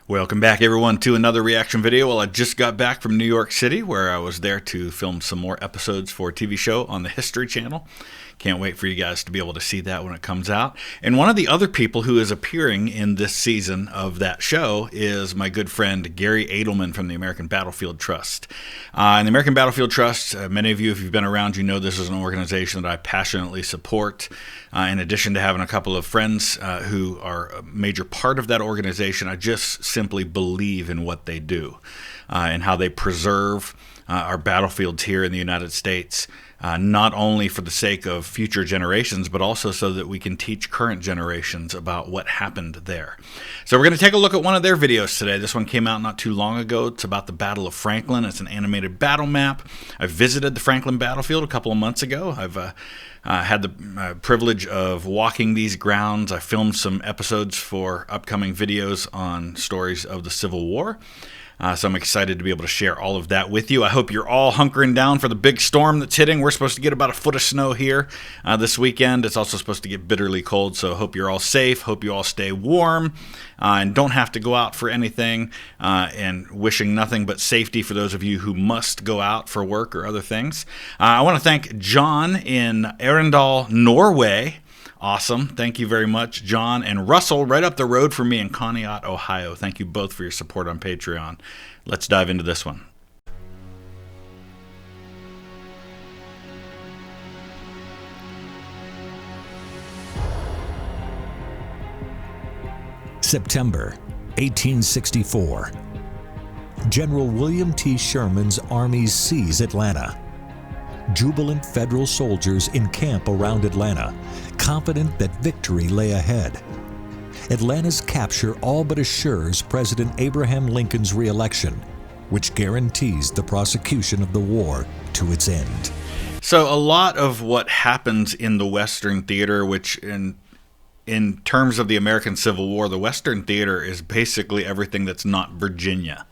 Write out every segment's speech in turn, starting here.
Welcome back, everyone, to another reaction video. Well, I just got back from New York City, where I was there to film some more episodes for a TV show on the History Channel. Can't wait for you guys to be able to see that when it comes out. And one of the other people who is appearing in this season of that show is my good friend Gary Edelman from the American Battlefield Trust. And the American Battlefield Trust, many of you, if you've been around, you know this is an organization that I passionately support. In addition to having a couple of friends who are a major part of that organization, I just simply believe in what they do and how they preserve our battlefields here in the United States, not only for the sake of future generations, but also so that we can teach current generations about what happened there. So we're going to take a look at one of their videos today. This one came out not too long ago. It's about the Battle of Franklin. It's an animated battle map. I visited the Franklin battlefield a couple of months ago. I've had the privilege of walking these grounds. I filmed some episodes for upcoming videos on stories of the Civil War. So I'm excited to be able to share all of that with you. I hope you're all hunkering down for the big storm that's hitting. We're supposed to get about a foot of snow here this weekend. It's also supposed to get bitterly cold, so hope you're all safe. Hope you all stay warm and don't have to go out for anything, and wishing nothing but safety for those of you who must go out for work or other things. I want to thank John in Arendal, Norway. Awesome. Thank you very much, John. And Russell, right up the road from me in Conneaut, Ohio. Thank you both for your support on Patreon. Let's dive into this one. September 1864. General William T. Sherman's armies seize Atlanta. Jubilant federal soldiers encamp around Atlanta, confident that victory lay ahead. Atlanta's capture all but assures President Abraham Lincoln's re-election, which guarantees the prosecution of the war to its end. So a lot of what happens in the Western theater, which in terms of the American Civil War, the Western theater is basically everything that's not Virginia.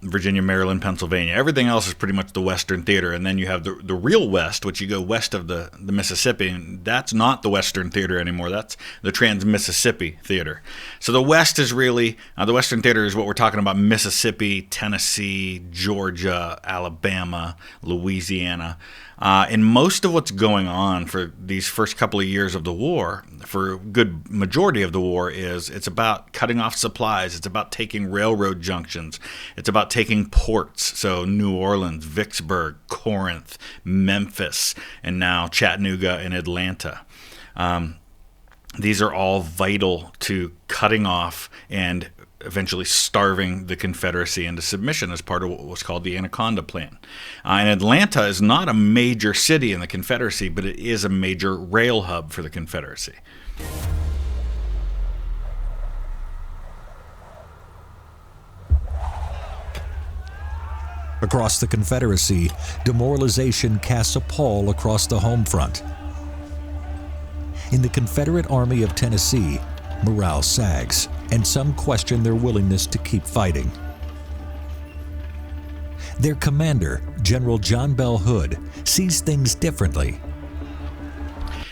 Virginia, Maryland, Pennsylvania. Everything else is pretty much the Western theater. And then you have the real West, which you go west of the Mississippi, and that's not the Western theater anymore. That's the Trans-Mississippi theater. So the West is really, the Western theater is what we're talking about: Mississippi, Tennessee, Georgia, Alabama, Louisiana. And most of what's going on for these first couple of years of the war, for a good majority of the war, is it's about cutting off supplies. It's about taking railroad junctions. It's about taking ports. So New Orleans, Vicksburg, Corinth, Memphis, and now Chattanooga and Atlanta. These are all vital to cutting off and eventually starving the Confederacy into submission as part of what was called the Anaconda Plan. And Atlanta is not a major city in the Confederacy, but it is a major rail hub for the Confederacy. Across the Confederacy, demoralization casts a pall across the home front. In the Confederate Army of Tennessee, morale sags, and some question their willingness to keep fighting. Their commander, General John Bell Hood, sees things differently.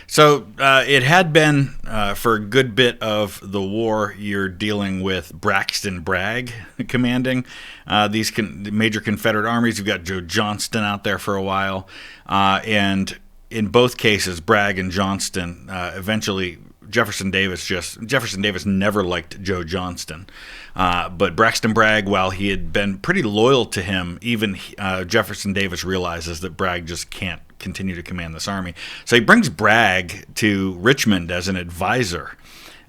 So it had been, for a good bit of the war, you're dealing with Braxton Bragg commanding these major Confederate armies. You've got Joe Johnston out there for a while. And in both cases, Bragg and Johnston, eventually Jefferson Davis never liked Joe Johnston. But Braxton Bragg, while he had been pretty loyal to him, even Jefferson Davis realizes that Bragg just can't continue to command this army. So he brings Bragg to Richmond as an advisor.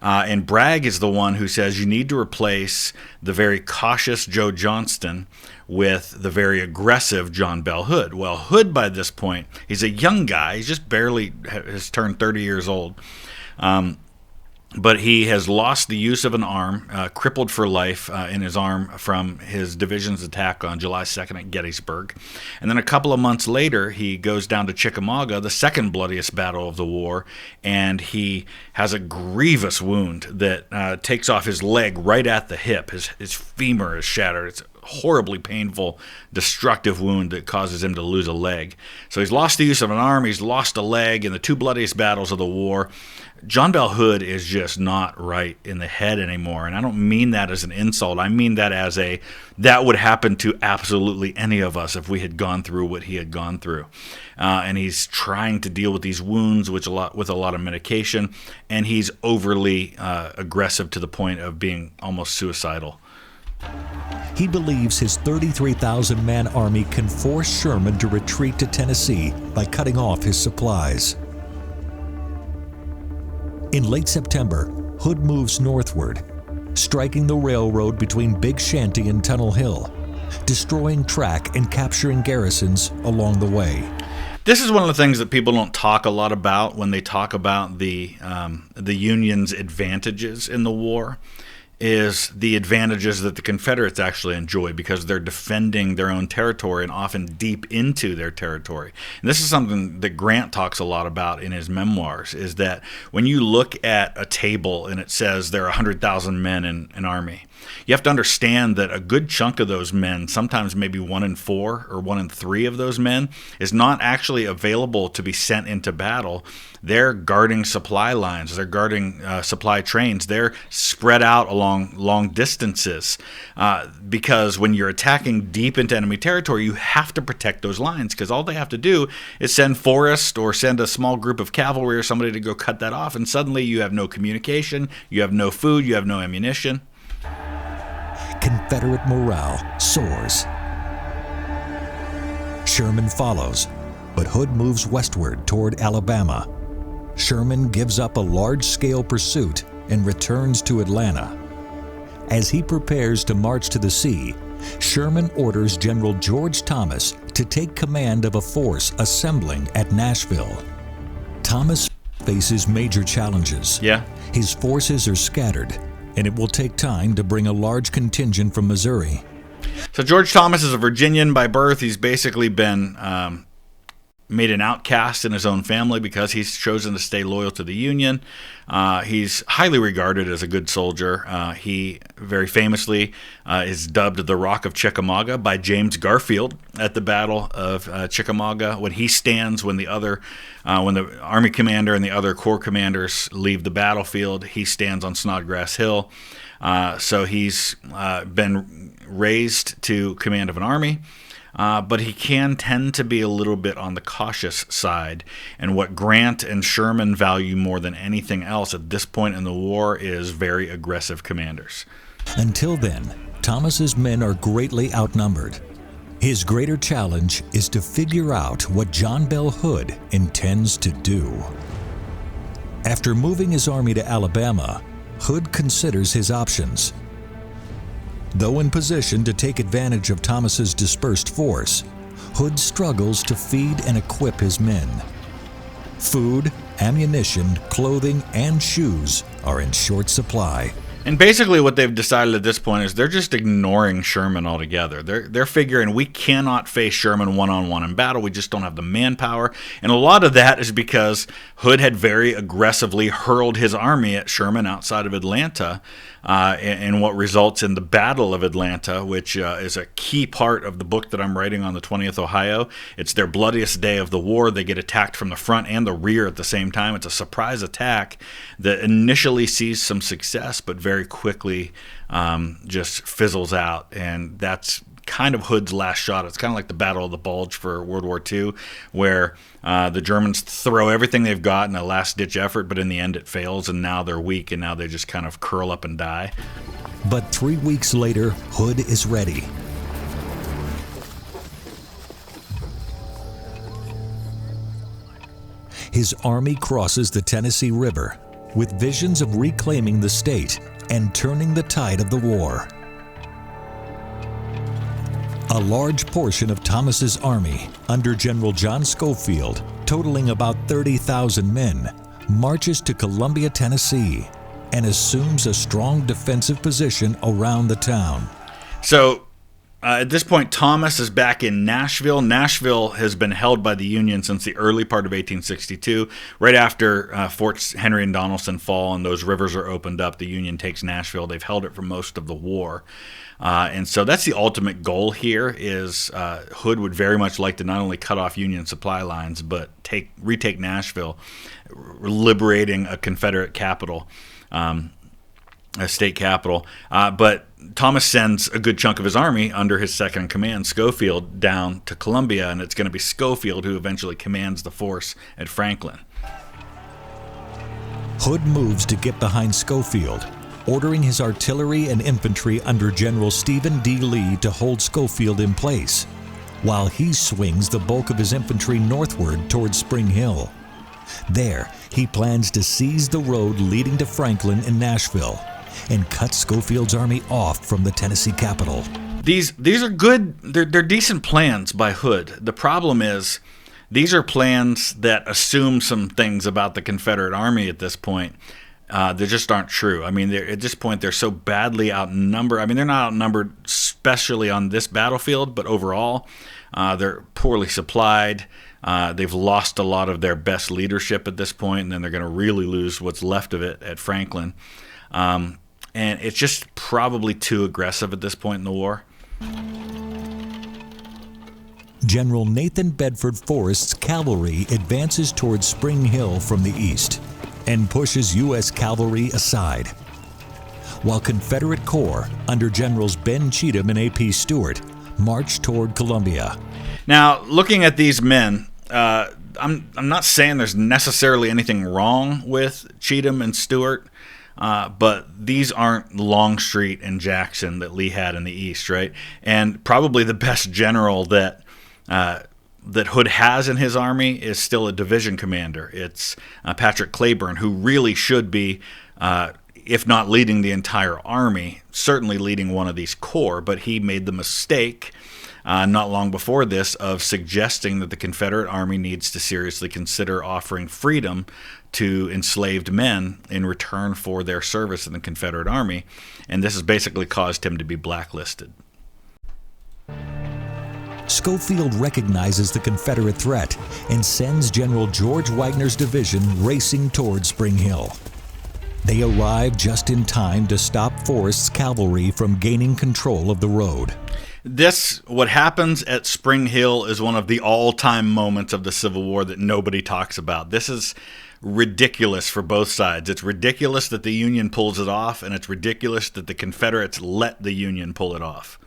And Bragg is the one who says you need to replace the very cautious Joe Johnston with the very aggressive John Bell Hood. Well, Hood, by this point, he's a young guy. He's just barely has turned 30 years old. But he has lost the use of an arm, crippled for life in his arm from his division's attack on July 2nd at Gettysburg. And then a couple of months later, he goes down to Chickamauga, the second bloodiest battle of the war, and he has a grievous wound that takes off his leg right at the hip. His femur is shattered. It's horribly painful, destructive wound that causes him to lose a leg. So he's lost the use of an arm, he's lost a leg in the two bloodiest battles of the war. John Bell Hood is just not right in the head anymore. And I don't mean that as an insult. I mean that as that would happen to absolutely any of us if we had gone through what he had gone through. And he's trying to deal with these wounds with a lot of medication, and he's overly aggressive to the point of being almost suicidal. He believes his 33,000-man army can force Sherman to retreat to Tennessee by cutting off his supplies. In late September, Hood moves northward, striking the railroad between Big Shanty and Tunnel Hill, destroying track and capturing garrisons along the way. This is one of the things that people don't talk a lot about when they talk about the Union's advantages in the war, is the advantages that the Confederates actually enjoy because they're defending their own territory and often deep into their territory. And this is something that Grant talks a lot about in his memoirs, is that when you look at a table and it says there are 100,000 men in an army, you have to understand that a good chunk of those men, sometimes maybe 1 in 4 or 1 in 3 of those men, is not actually available to be sent into battle. They're guarding supply lines. They're guarding supply trains. They're spread out along long distances because when you're attacking deep into enemy territory, you have to protect those lines because all they have to do is send Forrest or send a small group of cavalry or somebody to go cut that off, and suddenly you have no communication, you have no food, you have no ammunition. Confederate morale soars. Sherman follows, but Hood moves westward toward Alabama. Sherman gives up a large-scale pursuit and returns to Atlanta. As he prepares to march to the sea, Sherman orders General George Thomas to take command of a force assembling at Nashville. Thomas faces major challenges. His forces are scattered, and it will take time to bring a large contingent from Missouri. So George Thomas is a Virginian by birth. He's basically been made an outcast in his own family because he's chosen to stay loyal to the Union. He's highly regarded as a good soldier. He very famously is dubbed the Rock of Chickamauga by James Garfield at the Battle of Chickamauga, when he stands when the Army commander and the other Corps commanders leave the battlefield. He stands on Snodgrass Hill. So he's been raised to command of an army. But he can tend to be a little bit on the cautious side. And what Grant and Sherman value more than anything else at this point in the war is very aggressive commanders. Until then, Thomas's men are greatly outnumbered. His greater challenge is to figure out what John Bell Hood intends to do. After moving his army to Alabama, Hood considers his options. Though in position to take advantage of Thomas's dispersed force, Hood struggles to feed and equip his men. Food, ammunition, clothing, and shoes are in short supply. And basically what they've decided at this point is they're just ignoring Sherman altogether. They're figuring we cannot face Sherman one-on-one in battle. We just don't have the manpower. And a lot of that is because Hood had very aggressively hurled his army at Sherman outside of Atlanta, and what results in the Battle of Atlanta, which is a key part of the book that I'm writing on the 20th Ohio. It's their bloodiest day of the war. They get attacked from the front and the rear at the same time. It's a surprise attack that initially sees some success, but very quickly just fizzles out. And that's kind of Hood's last shot. It's kind of like the Battle of the Bulge for World War II, where the Germans throw everything they've got in a last-ditch effort, but in the end it fails, and now they're weak, and now they just kind of curl up and die. But 3 weeks later, Hood is ready. His army crosses the Tennessee River with visions of reclaiming the state and turning the tide of the war. A large portion of Thomas's army, under General John Schofield, totaling about 30,000 men, marches to Columbia, Tennessee, and assumes a strong defensive position around the town. So At this point, Thomas is back in Nashville. Nashville has been held by the Union since the early part of 1862. Right after Forts Henry and Donelson fall and those rivers are opened up, the Union takes Nashville. They've held it for most of the war. And so that's the ultimate goal here is Hood would very much like to not only cut off Union supply lines, but retake Nashville, liberating a Confederate capital, a state capital. But Thomas sends a good chunk of his army under his second in command, Schofield, down to Columbia, and it's going to be Schofield who eventually commands the force at Franklin. Hood moves to get behind Schofield, ordering his artillery and infantry under General Stephen D. Lee to hold Schofield in place, while he swings the bulk of his infantry northward towards Spring Hill. There, he plans to seize the road leading to Franklin and Nashville and cut Schofield's army off from the Tennessee capital. These are good, they're decent plans by Hood. The problem is these are plans that assume some things about the Confederate army at this point that just aren't true. I mean, at this point, they're so badly outnumbered. I mean, they're not outnumbered especially on this battlefield, but overall, they're poorly supplied. They've lost a lot of their best leadership at this point, and then they're going to really lose what's left of it at Franklin. And it's just probably too aggressive at this point in the war. General Nathan Bedford Forrest's cavalry advances towards Spring Hill from the east and pushes U.S. cavalry aside, while Confederate corps under Generals Ben Cheatham and A.P. Stewart march toward Columbia. Now, looking at these men, I'm not saying there's necessarily anything wrong with Cheatham and Stewart, but these aren't Longstreet and Jackson that Lee had in the East, right? And probably the best general that Hood has in his army is still a division commander. It's Patrick Cleburne, who really should be, if not leading the entire army, certainly leading one of these corps, but he made the mistake not long before this of suggesting that the Confederate Army needs to seriously consider offering freedom to enslaved men in return for their service in the Confederate Army, and this has basically caused him to be blacklisted. Schofield recognizes the Confederate threat and sends General George Wagner's division racing toward Spring Hill. They arrive just in time to stop Forrest's cavalry from gaining control of the road. What happens at Spring Hill is one of the all-time moments of the Civil War that nobody talks about. This is ridiculous for both sides. It's ridiculous that the Union pulls it off, and it's ridiculous that the Confederates let the Union pull it off.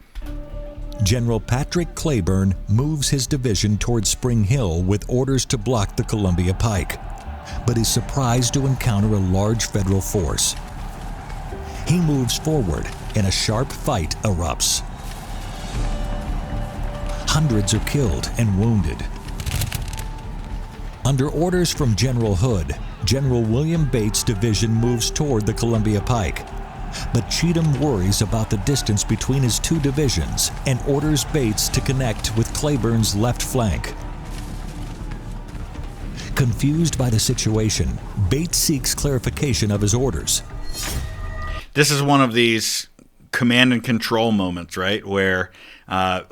General Patrick Cleburne moves his division toward Spring Hill with orders to block the Columbia Pike, but is surprised to encounter a large Federal force. He moves forward, and a sharp fight erupts. Hundreds are killed and wounded. Under orders from General Hood, General William Bates' division moves toward the Columbia Pike, but Cheatham worries about the distance between his two divisions and orders Bates to connect with Cleburne's left flank. Confused by the situation, Bates seeks clarification of his orders. This is one of these command and control moments, right, where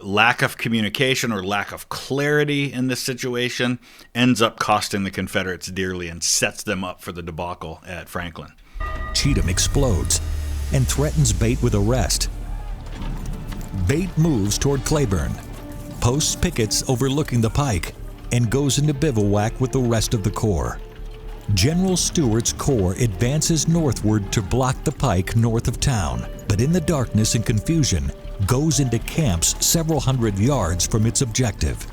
lack of communication or lack of clarity in this situation ends up costing the Confederates dearly and sets them up for the debacle at Franklin. Cheatham explodes and threatens Bate with arrest. Bate moves toward Cleburne, posts pickets overlooking the pike, and goes into bivouac with the rest of the corps. General Stewart's corps advances northward to block the pike north of town, but in the darkness and confusion, goes into camps several hundred yards from its objective.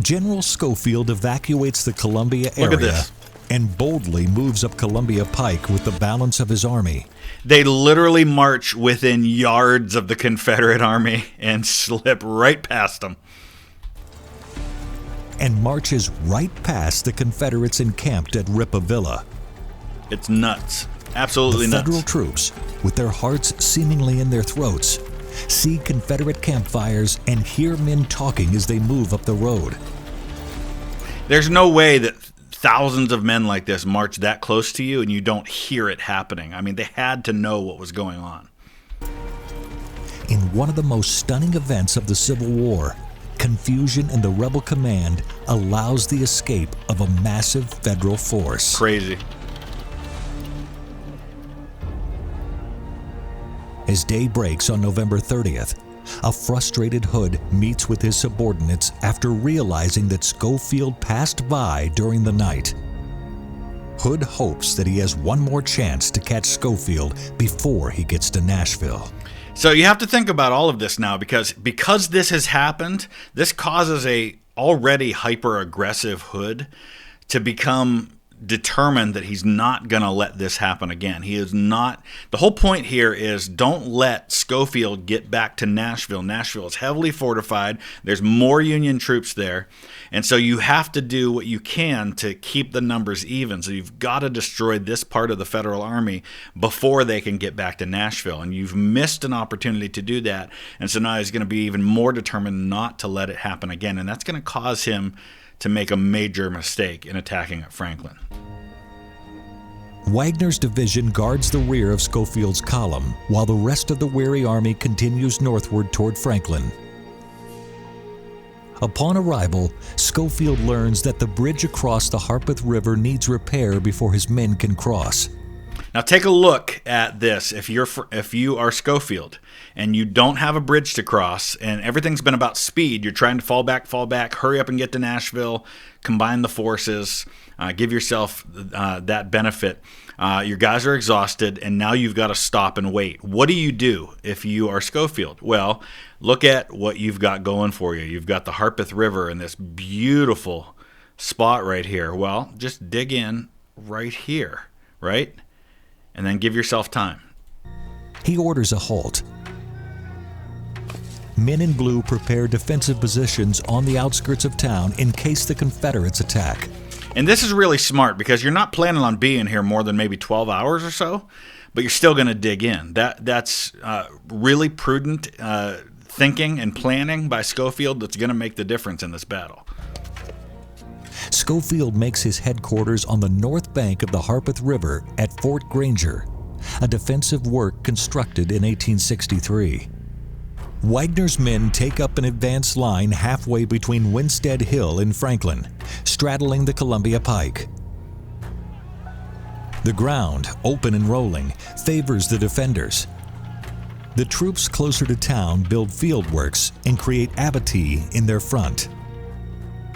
General Schofield evacuates the Columbia area and boldly moves up Columbia Pike with the balance of his army. They literally march within yards of the Confederate army and slip right past them. And marches right past the Confederates encamped at Ripa Villa. It's nuts. Absolutely nuts. The Federal troops, with their hearts seemingly in their throats, see Confederate campfires and hear men talking as they move up the road. There's no way that thousands of men like this march that close to you and you don't hear it happening. I mean, they had to know what was going on. In one of the most stunning events of the Civil War. Confusion in the rebel command allows the escape of a massive federal force. Crazy. As day breaks on November 30th, a frustrated Hood meets with his subordinates after realizing that Schofield passed by during the night. Hood hopes that he has one more chance to catch Schofield before he gets to Nashville. So you have to think about all of this now because this has happened, this causes a already hyper-aggressive Hood to become determined that he's not going to let this happen again. He is not. The whole point here is don't let Schofield get back to Nashville. Nashville is heavily fortified. There's more Union troops there. And so you have to do what you can to keep the numbers even. So you've got to destroy this part of the Federal Army before they can get back to Nashville. And you've missed an opportunity to do that. And so now he's going to be even more determined not to let it happen again. And that's going to cause him to make a major mistake in attacking at Franklin. Wagner's division guards the rear of Schofield's column, while the rest of the weary army continues northward toward Franklin. Upon arrival, Schofield learns that the bridge across the Harpeth River needs repair before his men can cross. Now take a look at this. If you are Schofield and you don't have a bridge to cross and everything's been about speed, you're trying to fall back, hurry up and get to Nashville, combine the forces, give yourself that benefit. Your guys are exhausted and now you've got to stop and wait. What do you do if you are Schofield? Well, look at what you've got going for you. You've got the Harpeth River and this beautiful spot right here. Well, just dig in right here, right? And then give yourself time. He orders a halt. Men in blue prepare defensive positions on the outskirts of town in case the Confederates attack. And this is really smart because you're not planning on being here more than maybe 12 hours or so, but you're still going to dig in. That's really prudent thinking and planning by Schofield that's going to make the difference in this battle. Schofield makes his headquarters on the north bank of the Harpeth River at Fort Granger, a defensive work constructed in 1863. Wagner's men take up an advance line halfway between Winstead Hill and Franklin, straddling the Columbia Pike. The ground, open and rolling, favors the defenders. The troops closer to town build fieldworks and create abattis in their front.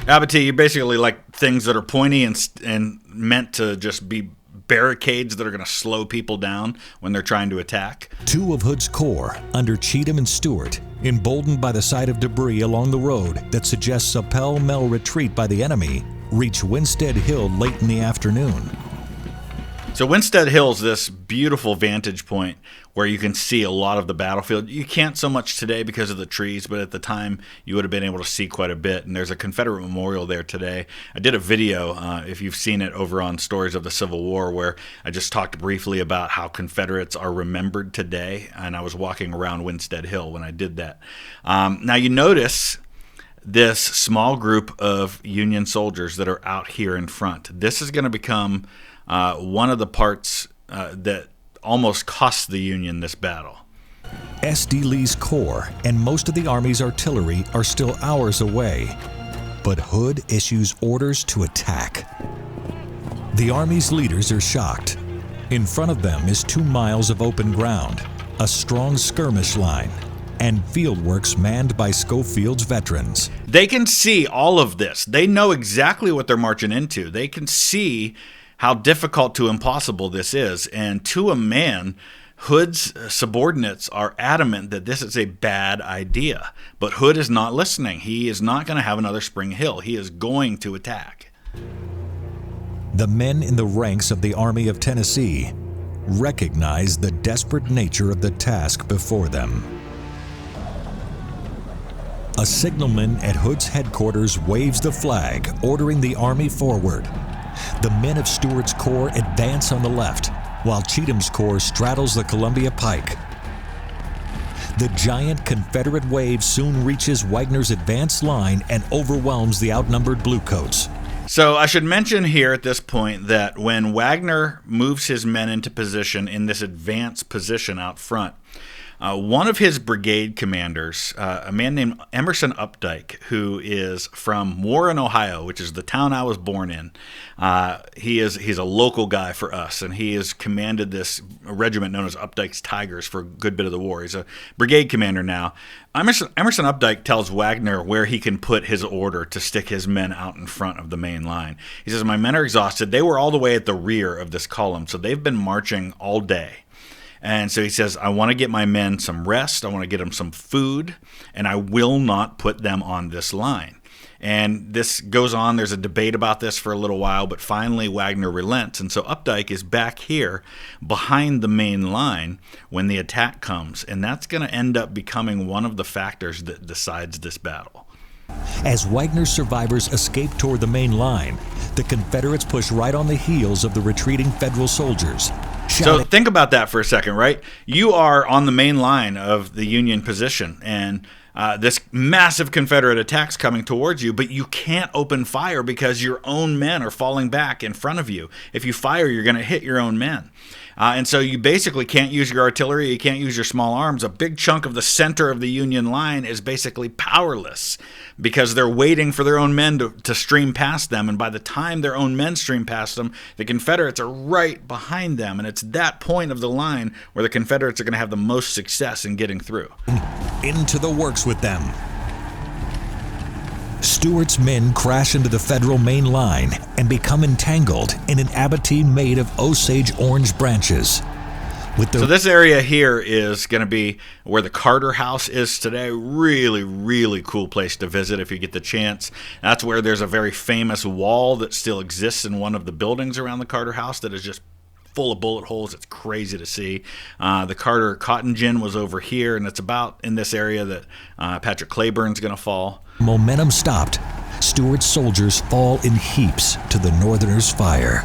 Abattis, you basically like things that are pointy and meant to just be barricades that are going to slow people down when they're trying to attack. Two of Hood's corps, under Cheatham and Stewart, emboldened by the sight of debris along the road that suggests a pell-mell retreat by the enemy, reach Winstead Hill late in the afternoon. So Winstead Hill's this beautiful vantage point where you can see a lot of the battlefield. You can't so much today because of the trees, but at the time you would have been able to see quite a bit. And there's a Confederate memorial there today. I did a video, if you've seen it, over on Stories of the Civil War, where I just talked briefly about how Confederates are remembered today. And I was walking around Winstead Hill when I did that. Now you notice this small group of Union soldiers that are out here in front. This is going to become one of the parts that almost cost the Union this battle. S.D. Lee's corps and most of the Army's artillery are still hours away, but Hood issues orders to attack. The Army's leaders are shocked. In front of them is 2 miles of open ground, a strong skirmish line, and fieldworks manned by Schofield's veterans. They can see all of this. They know exactly what they're marching into. They can see how difficult to impossible this is. And to a man, Hood's subordinates are adamant that this is a bad idea. But Hood is not listening. He is not going to have another Spring Hill. He is going to attack. The men in the ranks of the Army of Tennessee recognize the desperate nature of the task before them. A signalman at Hood's headquarters waves the flag, ordering the Army forward. The men of Stewart's corps advance on the left, while Cheatham's corps straddles the Columbia Pike. The giant Confederate wave soon reaches Wagner's advance line and overwhelms the outnumbered Bluecoats. So I should mention here at this point that when Wagner moves his men into position in this advanced position out front, One of his brigade commanders, a man named Emerson Updike, who is from Warren, Ohio, which is the town I was born in. He's a local guy for us, and he has commanded this regiment known as Updike's Tigers for a good bit of the war. He's a brigade commander now. Emerson Updike tells Wagner where he can put his order to stick his men out in front of the main line. He says, my men are exhausted. They were all the way at the rear of this column, so they've been marching all day. And so he says, I want to get my men some rest, I want to get them some food, and I will not put them on this line. And this goes on. There's a debate about this for a little while, but finally Wagner relents. And so Updike is back here behind the main line when the attack comes. And that's going to end up becoming one of the factors that decides this battle. As Wagner's survivors escape toward the main line, the Confederates push right on the heels of the retreating Federal soldiers. So think about that for a second, right? You are on the main line of the Union position, and this massive Confederate attack's coming towards you, but you can't open fire because your own men are falling back in front of you. If you fire, you're going to hit your own men. And so you basically can't use your artillery, you can't use your small arms. A big chunk of the center of the Union line is basically powerless because they're waiting for their own men to stream past them. And by the time their own men stream past them, the Confederates are right behind them. And it's that point of the line where the Confederates are going to have the most success in getting through. Into the works with them. Stuart's men crash into the Federal main line and become entangled in an abattis made of Osage orange branches. So this area here is going to be where the Carter House is today. Really, really cool place to visit if you get the chance. That's where there's a very famous wall that still exists in one of the buildings around the Carter House that is just full of bullet holes. It's crazy to see. The Carter Cotton Gin was over here, and it's about in this area that Patrick Cleburne's going to fall. Momentum stopped. Stuart's soldiers fall in heaps to the Northerners' fire.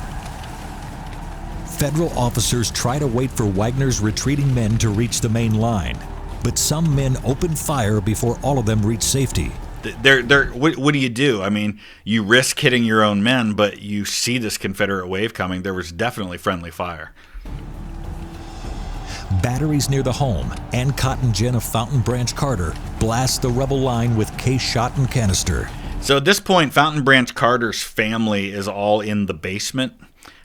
Federal officers try to wait for Wagner's retreating men to reach the main line, but some men open fire before all of them reach safety. What do you do? I mean, you risk hitting your own men, but you see this Confederate wave coming. There was definitely friendly fire. Batteries near the home and Cotton Gin of Fountain Branch Carter blast the rebel line with case shot and canister. So at this point, Fountain Branch Carter's family is all in the basement.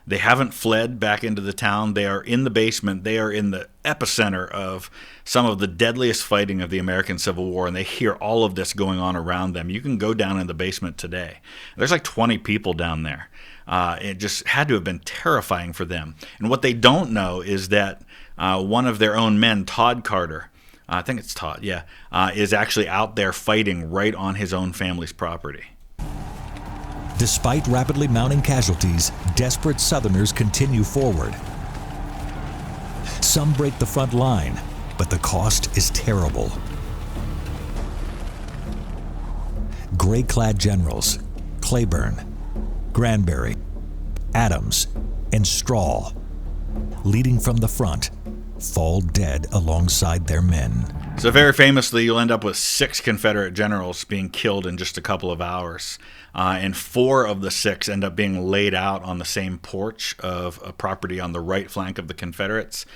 They haven't fled back into the town. They are in the basement. They are in the epicenter of some of the deadliest fighting of the American Civil War, and they hear all of this going on around them. You can go down in the basement today. There's like 20 people down there. It just had to have been terrifying for them. And what they don't know is that one of their own men, Todd Carter, I think it's Todd, is actually out there fighting right on his own family's property. Despite rapidly mounting casualties, desperate Southerners continue forward. Some break the front line, but the cost is terrible. Gray-clad generals, Cleburne, Granberry, Adams, and Straw, leading from the front, fall dead alongside their men. So very famously, you'll end up with 6 Confederate generals being killed in just a couple of hours. And 4 of the 6 end up being laid out on the same porch of a property on the right flank of the Confederates.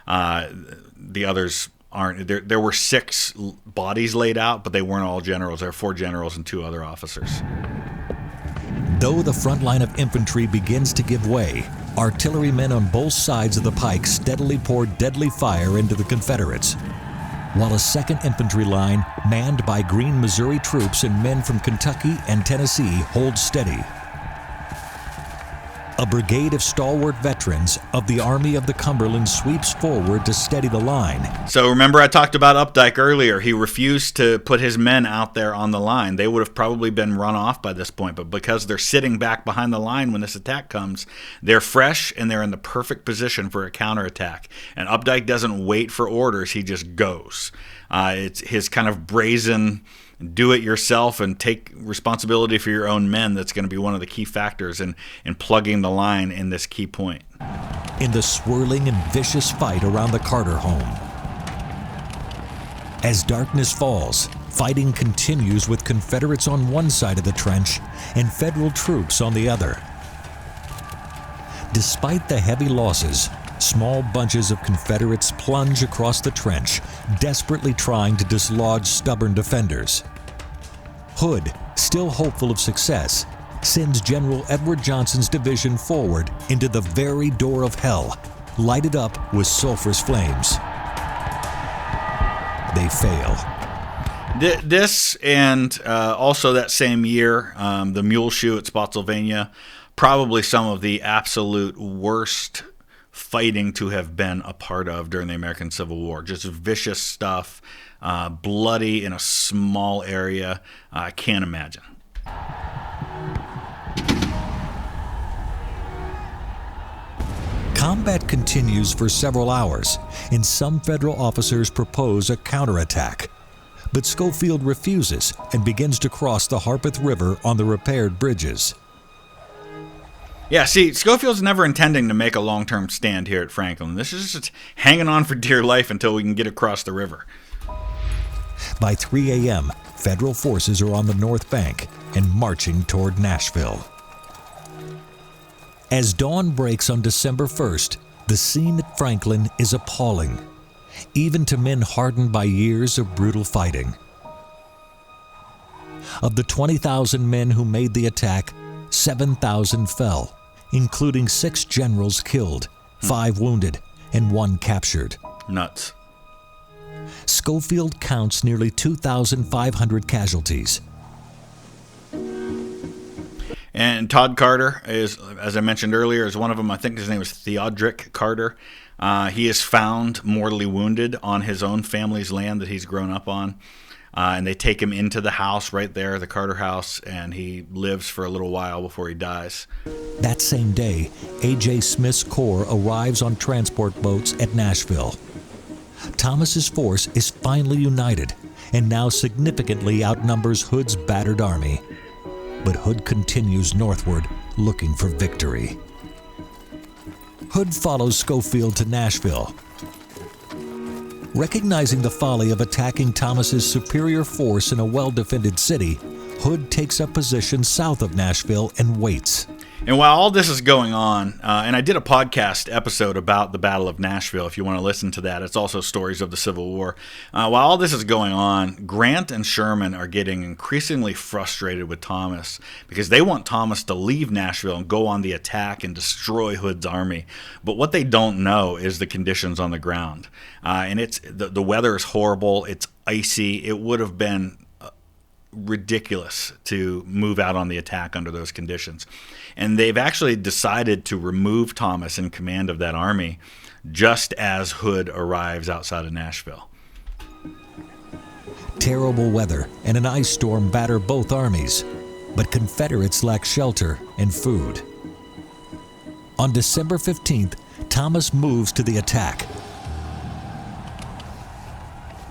The others aren't. There were 6 bodies laid out, but they weren't all generals. There were 4 generals and 2 other officers. Though the front line of infantry begins to give way, artillerymen on both sides of the pike steadily pour deadly fire into the Confederates, while a second infantry line, manned by Green Missouri troops and men from Kentucky and Tennessee, holds steady. A brigade of stalwart veterans of the Army of the Cumberland sweeps forward to steady the line. So remember I talked about Updike earlier. He refused to put his men out there on the line. They would have probably been run off by this point, but because they're sitting back behind the line when this attack comes, they're fresh and they're in the perfect position for a counterattack. And Updike doesn't wait for orders, he just goes. It's his kind of brazen do it yourself and take responsibility for your own men that's going to be one of the key factors in plugging the line in this key point. In the swirling and vicious fight around the Carter home. As darkness falls, fighting continues with Confederates on one side of the trench and Federal troops on the other. Despite the heavy losses, Small bunches of Confederates plunge across the trench, desperately trying to dislodge stubborn defenders. Hood, still hopeful of success, sends General Edward Johnson's division forward into the very door of hell, lighted up with sulfurous flames. They fail. This and also that same year, the Mule Shoe at Spotsylvania, probably some of the absolute worst fighting to have been a part of during the American Civil War. Just vicious stuff, bloody in a small area. I can't imagine. Combat continues for several hours, and some federal officers propose a counterattack. But Schofield refuses and begins to cross the Harpeth River on the repaired bridges. Yeah, see, Schofield's never intending to make a long-term stand here at Franklin. This is just hanging on for dear life until we can get across the river. By 3 a.m., federal forces are on the north bank and marching toward Nashville. As dawn breaks on December 1st, the scene at Franklin is appalling, even to men hardened by years of brutal fighting. Of the 20,000 men who made the attack, 7,000 fell, including 6 generals killed, 5 wounded, and 1 captured. Nuts. Schofield counts nearly 2,500 casualties. And Todd Carter is, as I mentioned earlier, is one of them. I think his name is Theodric Carter. He is found mortally wounded on his own family's land that he's grown up on. And they take him into the house right there, the Carter house, and he lives for a little while before he dies. That same day, A.J. Smith's corps arrives on transport boats at Nashville. Thomas's force is finally united and now significantly outnumbers Hood's battered army. But Hood continues northward, looking for victory. Hood follows Schofield to Nashville. Recognizing the folly of attacking Thomas's superior force in a well-defended city, Hood takes up position south of Nashville and waits. And while all this is going on, and I did a podcast episode about the Battle of Nashville, if you want to listen to that. It's also stories of the Civil War. While all this is going on, Grant and Sherman are getting increasingly frustrated with Thomas because they want Thomas to leave Nashville and go on the attack and destroy Hood's army. But what they don't know is the conditions on the ground. And it's the weather is horrible. It's icy. It would have been ridiculous to move out on the attack under those conditions. And they've actually decided to remove Thomas in command of that army just as Hood arrives outside of Nashville. Terrible weather and an ice storm batter both armies, but Confederates lack shelter and food. On December 15th, Thomas moves to the attack.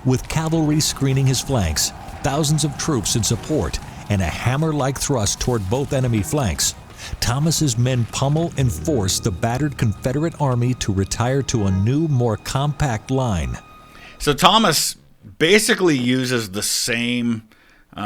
With cavalry screening his flanks, thousands of troops in support, and a hammer-like thrust toward both enemy flanks, Thomas's men pummel and force the battered Confederate army to retire to a new, more compact line. So Thomas basically uses the same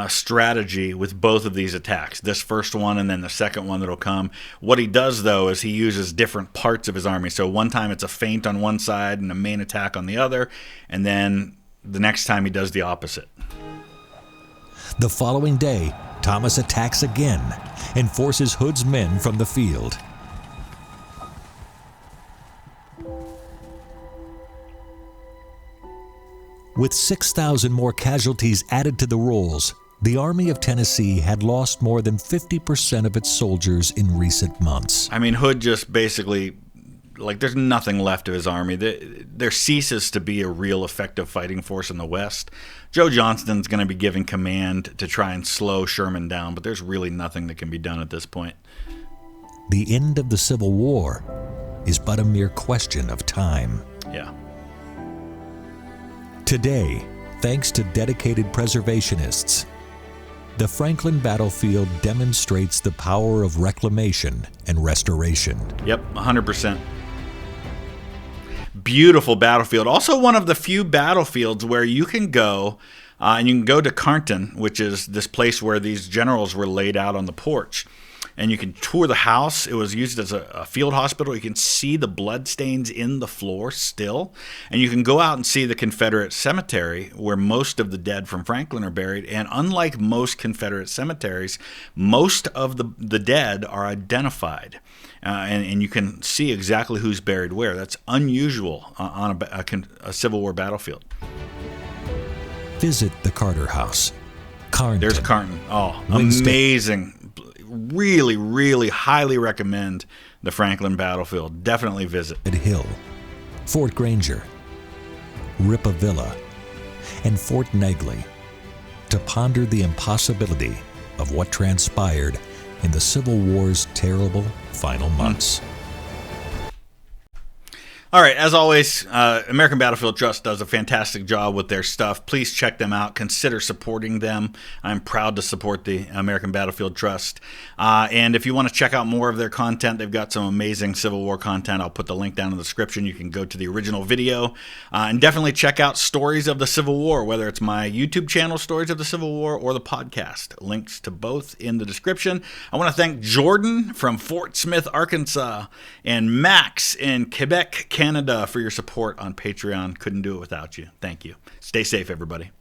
strategy with both of these attacks, this first one and then the second one that'll come. What he does, though, is he uses different parts of his army. So one time it's a feint on one side and a main attack on the other, and then the next time he does the opposite. The following day, Thomas attacks again and forces Hood's men from the field. With 6,000 more casualties added to the rolls, the Army of Tennessee had lost more than 50% of its soldiers in recent months. I mean, Hood just basically, there's nothing left of his army. There ceases to be a real effective fighting force in the West. Joe Johnston's going to be giving command to try and slow Sherman down, but there's really nothing that can be done at this point. The end of the Civil War is but a mere question of time. Yeah. Today, thanks to dedicated preservationists, the Franklin battlefield demonstrates the power of reclamation and restoration. Yep, 100%. Beautiful battlefield. Also one of the few battlefields where you can go, and you can go to Carnton, which is this place where these generals were laid out on the porch. and you can tour the house. It was used as a field hospital. You can see the blood stains in the floor still, and you can go out and see the Confederate cemetery where most of the dead from Franklin are buried. And unlike most Confederate cemeteries, most of the dead are identified, and you can see exactly who's buried where. That's unusual on a Civil War battlefield. Visit the Carter House. Carnton. There's Carnton. Oh, Winston. amazing. Really, really highly recommend the Franklin battlefield. Definitely visit. Hill, Fort Granger, Rippavilla, and Fort Negley to ponder the impossibility of what transpired in the Civil War's terrible final months. All right, as always, American Battlefield Trust does a fantastic job with their stuff. Please check them out. Consider supporting them. I'm proud to support the American Battlefield Trust. And if you want to check out more of their content, they've got some amazing Civil War content. I'll put the link down in the description. You can go to the original video. And definitely check out Stories of the Civil War, whether it's my YouTube channel, Stories of the Civil War, or the podcast. Links to both in the description. I want to thank Jordan from Fort Smith, Arkansas, and Max in Quebec, Canada, for your support on Patreon. Couldn't do it without you. Thank you. Stay safe, everybody.